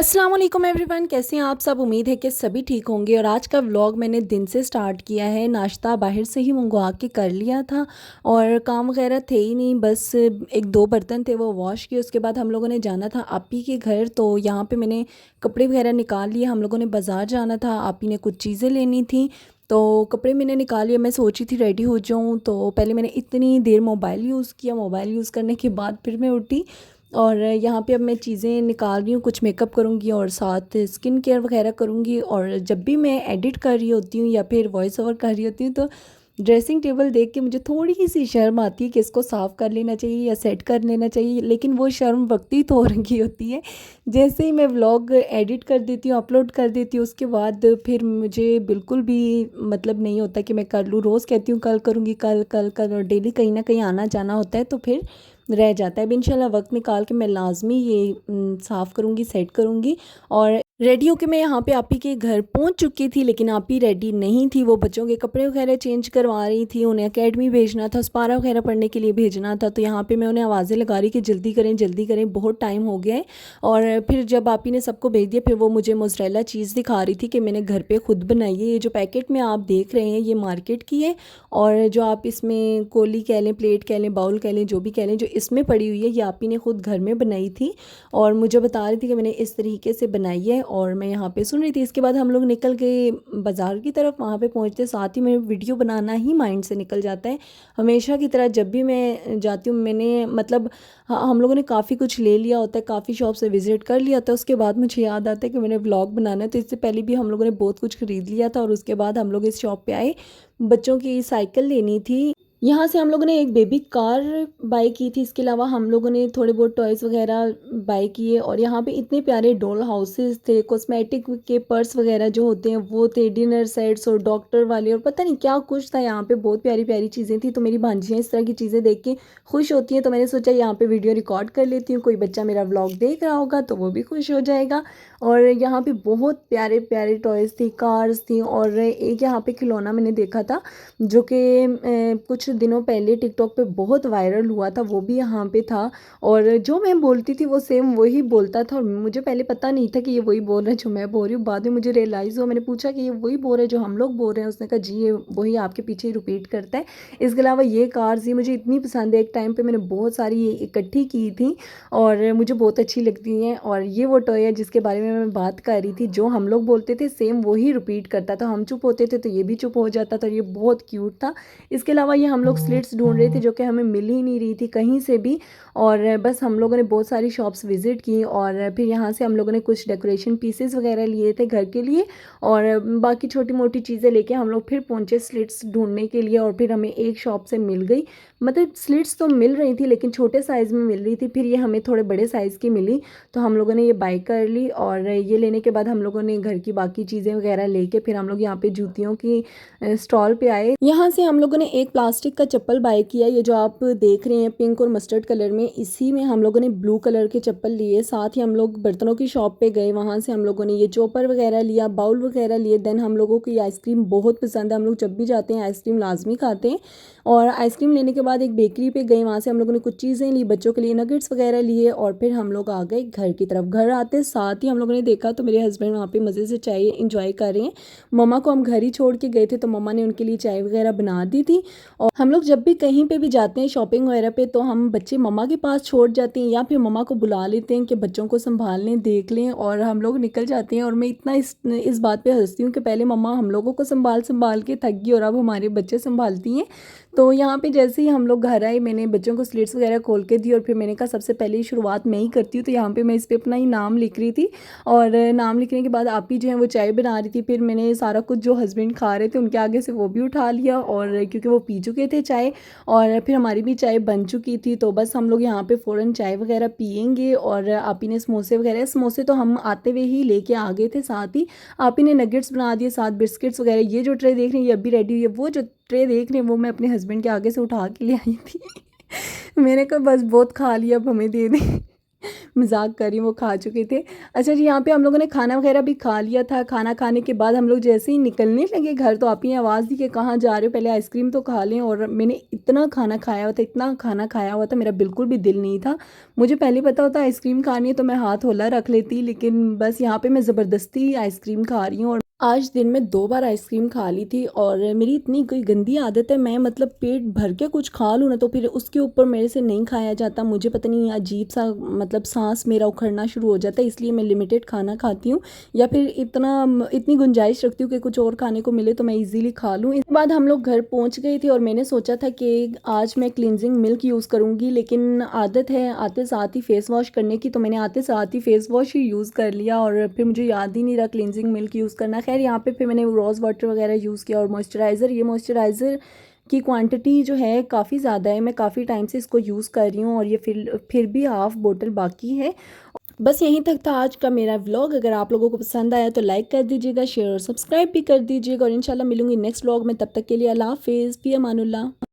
अस्सलाम वालेकुम एवरीवन, कैसे हैं आप सब। उम्मीद है कि सभी ठीक होंगे। और आज का व्लॉग मैंने दिन से स्टार्ट किया है। नाश्ता बाहर से ही मंगवा के कर लिया था और काम वगैरह थे ही नहीं, बस एक दो बर्तन थे वो वॉश किए। उसके बाद हम लोगों ने जाना था आपी के घर, तो यहाँ पे मैंने कपड़े वगैरह निकाल लिए। हम लोगों ने बाज़ार जाना था, आपी ने कुछ चीज़ें लेनी थी तो कपड़े मैंने निकाल लिए। मैं सोची थी रेडी हो जाऊँ, तो पहले मैंने इतनी देर मोबाइल यूज़ किया। मोबाइल यूज़ करने के बाद फिर मैं उठी और यहाँ पे अब मैं चीज़ें निकाल रही हूँ, कुछ मेकअप करूँगी और साथ स्किन केयर वगैरह करूँगी। और जब भी मैं एडिट कर रही होती हूँ या फिर वॉइस ओवर कर रही होती हूँ तो ड्रेसिंग टेबल देख के मुझे थोड़ी सी शर्म आती है कि इसको साफ़ कर लेना चाहिए या सेट कर लेना चाहिए, लेकिन वो शर्म वक्ती तो हो रखी होती है। जैसे ही मैं व्लॉग एडिट कर देती हूँ, अपलोड कर देती हूँ, उसके बाद फिर मुझे बिल्कुल भी मतलब नहीं होता कि मैं कर लूँ। रोज़ कहती हूँ कल करूँगी, कल कल कल, और डेली कहीं ना कहीं आना जाना होता है तो फिर रह जाता है। अब इंशाल्लाह वक्त निकाल के मैं लाजमी ये साफ़ करूँगी, सेट करूँगी। और रेडी होके मैं यहाँ पे आपी के घर पहुँच चुकी थी, लेकिन आपी रेडी नहीं थी। वो बच्चों के कपड़े वगैरह चेंज करवा रही थी, उन्हें एकेडमी भेजना था, स्पारा वगैरह पढ़ने के लिए भेजना था। तो यहाँ पे मैं उन्हें आवाज़ें लगा रही कि जल्दी करें जल्दी करें, बहुत टाइम हो गया है। और फिर जब आपी ने सबको भेज दिया, फिर वो मुझे मोज़रेला चीज़ दिखा रही थी कि मैंने घर पर खुद बनाई है। ये जो पैकेट में आप देख रहे हैं ये मार्केट की है, और जो आप इसमें कोली कह लें, प्लेट कह लें, बाउल कह लें, जो भी कह लें, जो इसमें पड़ी हुई है ये आपी ने खुद घर में बनाई थी और मुझे बता रही थी कि मैंने इस तरीके से बनाई है। और मैं यहाँ पे सुन रही थी। इसके बाद हम लोग निकल गए बाज़ार की तरफ। वहाँ पे पहुँचते साथ ही मेरे वीडियो बनाना ही माइंड से निकल जाता है हमेशा की तरह। जब भी मैं जाती हूँ, मैंने मतलब हम लोगों ने काफ़ी कुछ ले लिया होता है, काफ़ी शॉप से विज़िट कर लिया होता है। उसके बाद मुझे याद आता है कि मैंने व्लॉग बनाना है, तो इससे पहले भी हम लोगों ने बहुत कुछ ख़रीद लिया था। और उसके बाद हम लोग इस शॉप पे आए, बच्चों की साइकिल लेनी थी। यहाँ से हम लोगों ने एक बेबी कार बाय की थी। इसके अलावा हम लोगों ने थोड़े बहुत टॉयज़ वगैरह बाय किए। और यहाँ पे इतने प्यारे डॉल हाउसेस थे, कॉस्मेटिक के पर्स वगैरह जो होते हैं वो थे, डिनर सेट्स और डॉक्टर वाले और पता नहीं क्या कुछ था। यहाँ पे बहुत प्यारी प्यारी चीज़ें थी। तो मेरी भांजियाँ इस तरह की चीज़ें देख के खुश होती हैं, तो मैंने सोचा यहाँ पे वीडियो रिकॉर्ड कर लेती हूँ। कोई बच्चा मेरा व्लॉग देख रहा होगा तो वो भी खुश हो जाएगा। और यहाँ पे बहुत प्यारे प्यारे टॉयज़ थी, कार्स थी। और एक यहाँ पे खिलौना मैंने देखा था जो कि कुछ दिनों पहले टिकटॉक पे बहुत वायरल हुआ था, वो भी यहाँ पे था। और जो मैं बोलती थी वो सेम वही बोलता था। और मुझे पहले पता नहीं था कि ये वही बोल रहा है जो मैं बोल रही हूँ। बाद में मुझे रियलाइज़ हुआ, मैंने पूछा कि ये वही बोल रहा है जो हम लोग बोल रहे हैं। उसने कहा जी ये वही आपके पीछे ही रिपीट करता है। इसके अलावा ये कार्स ये मुझे इतनी पसंद है, एक टाइम पर मैंने बहुत सारी ये इकट्ठी की थी और मुझे बहुत अच्छी लगती हैं। और ये वो टॉय है जिसके बारे में मैं बात कर रही थी, जो हम लोग बोलते थे सेम वही रिपीट करता था। हम चुप होते थे तो ये भी चुप हो जाता था, और ये बहुत क्यूट था। इसके अलावा ये हम लोग स्लिट्स ढूंढ रहे थे जो कि हमें मिल ही नहीं रही थी कहीं से भी। और बस हम लोगों ने बहुत सारी शॉप्स विज़िट की और फिर यहाँ से हम लोगों ने कुछ डेकोरेशन पीसेस वगैरह लिए थे घर के लिए। और बाकी छोटी मोटी चीज़ें लेके हम लोग फिर पहुँचे स्लिट्स ढूंढने के लिए। और फिर हमें एक शॉप से मिल गई, मतलब स्लिट्स तो मिल रही थी लेकिन छोटे साइज़ में मिल रही थी। फिर ये हमें थोड़े बड़े साइज़ की मिली, तो हम लोगों ने ये बाय कर ली। और ये लेने के बाद हम लोगों ने घर की बाकी चीज़ें वगैरह लेके फिर हम लोग यहाँ पे जूतियों की स्टॉल पे आए। यहाँ से हम लोगों ने एक प्लास्टिक का चप्पल बाय किया, ये जो आप देख रहे हैं पिंक और मस्टर्ड कलर में, इसी में हम लोगों ने ब्लू कलर के चप्पल लिए। साथ ही हम लोग बर्तनों की शॉप पे गए, वहाँ से हम लोगों ने ये चॉपर वगैरह लिया, बाउल वगैरह लिए। देन हम लोगों को ये आइसक्रीम बहुत पसंद है, हम लोग जब भी जाते हैं आइसक्रीम लाजमी खाते हैं। और आइसक्रीम लेने के बाद एक बेकरी पे गए, वहाँ से हम लोगों ने कुछ चीज़ें ली, बच्चों के लिए नगेट्स वगैरह लिए। और फिर हम लोग आ गए घर की तरफ। घर आते साथ ही हम लोगों ने देखा तो मेरे हस्बैंड वहाँ पे मज़े से चाय इंजॉय कर रहे हैं। मम्मा को हम घर ही छोड़ के गए थे, तो मम्मा ने उनके लिए चाय वगैरह बना दी थी। और हम लोग जब भी कहीं पे भी जाते हैं शॉपिंग वगैरह पे, तो हम बच्चे मम्मा के पास छोड़ जाते हैं या फिर मम्मा को बुला लेते हैं कि बच्चों को संभाल लें, देख लें, और हम लोग निकल जाते हैं। और मैं इतना इस बात पे हंसती हूँ कि पहले मम्मा हम लोगों को संभाल संभाल के थक गई और अब हमारे बच्चे संभालती हैं। तो यहाँ पे जैसे ही हम लोग घर आए, मैंने बच्चों को स्लेट्स वगैरह खोल के दी और फिर मैंने कहा सबसे पहले शुरुआत मैं ही करती हूँ। तो यहाँ पे मैं इस पर अपना ही नाम लिख रही थी। और नाम लिखने के बाद आप ही जो है वो चाय बना रही थी। फिर मैंने सारा कुछ जो हस्बैंड खा रहे थे उनके आगे से वो भी उठा लिया, और क्योंकि वो पी चुके थे चाय और फिर हमारी भी चाय बन चुकी थी। तो बस हम लोग यहाँ पे फ़ौरन चाय वगैरह पियेंगे। और आप ही ने समोसे वगैरह, समोसे तो हम आते हुए ही लेके आ गए थे, साथ ही आप ही ने नगेट्स बना दिए, साथ बिस्किट्स वगैरह। ये जो ट्रे देख रही है ये अभी रेडी हुई है, वो जो ट्रे देख रहे हैं वो मैं अपने हस्बैंड के आगे से उठा के ले आई थी। मैंने कहा बस बहुत खा लिया, अब हमें दे दें। मज़ाक कर रही हूँ, वो खा चुके थे। अच्छा जी, यहाँ पे हम लोगों ने खाना वग़ैरह भी खा लिया था। खाना खाने के बाद हम लोग जैसे ही निकलने लगे घर, तो आप ही ने आवाज़ दी कि कहाँ जा रहे हो? पहले आइसक्रीम तो खा लें। और मैंने इतना खाना खाया हुआ था, इतना खाना खाया हुआ था, मेरा बिल्कुल भी दिल नहीं था। मुझे पहले पता होता आइसक्रीम खानी है तो मैं हाथ हौला रख लेती, लेकिन बस यहाँ पे मैं ज़बरदस्ती आइसक्रीम खा रही हूँ। और आज दिन में 2 बार आइसक्रीम खा ली थी। और मेरी इतनी कोई गंदी आदत है, मैं मतलब पेट भर के कुछ खा लूँ ना तो फिर उसके ऊपर मेरे से नहीं खाया जाता। मुझे पता नहीं अजीब सा मतलब सांस मेरा उखड़ना शुरू हो जाता है, इसलिए मैं लिमिटेड खाना खाती हूँ। या फिर इतनी गुंजाइश रखती हूँ कि कुछ और खाने को मिले तो मैं इजीली खा लूँ। इसके बाद हम लोग घर पहुँच गए थे और मैंने सोचा था कि आज मैं क्लिनजिंग मिल्क यूज़ करूँगी, लेकिन आदत है आते साथ ही फेस वॉश करने की, तो मैंने आते साथ ही फेस वॉश ही यूज़ कर लिया और फिर मुझे याद ही नहीं रहा क्लिनजिंग मिल्क यूज़ करना। खैर यहाँ पे फिर मैंने रोज़ वाटर वगैरह यूज़ किया और मॉइस्चराइज़र, ये मॉइस्चराइज़र की क्वांटिटी जो है काफ़ी ज़्यादा है, मैं काफ़ी टाइम से इसको यूज़ कर रही हूँ और ये फिर भी हाफ़ बोतल बाकी है। बस यहीं तक था आज का मेरा व्लॉग। अगर आप लोगों को पसंद आया तो लाइक कर दीजिएगा, शेयर और सब्सक्राइब भी कर दीजिएगा और इंशाल्लाह मिलूंगी नेक्स्ट व्लॉग में। तब तक के लिए अल्लाह हाफ़िज़, फ़ी अमानुल्लाह।